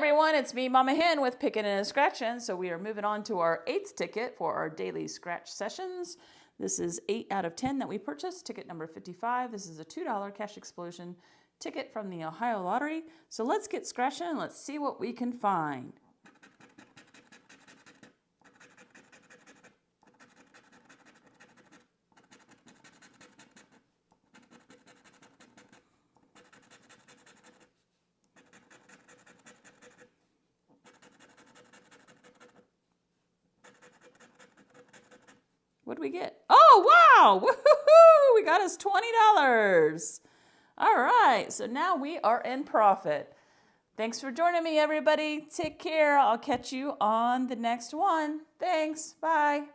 everyone, it's me, Mama Hen, with Picknandascratchn. So we are moving on to our 8th ticket for our daily scratch sessions. This is 8 out of 10 that we purchased, ticket number 55. This is a $2 cash explosion ticket from the Ohio Lottery. So let's get scratching and let's see what we can find. What did we get? Oh, wow! Woohoo! We got us $20. All right, so now we are in profit. Thanks for joining me, everybody. Take care. I'll catch you on the next one. Thanks. Bye.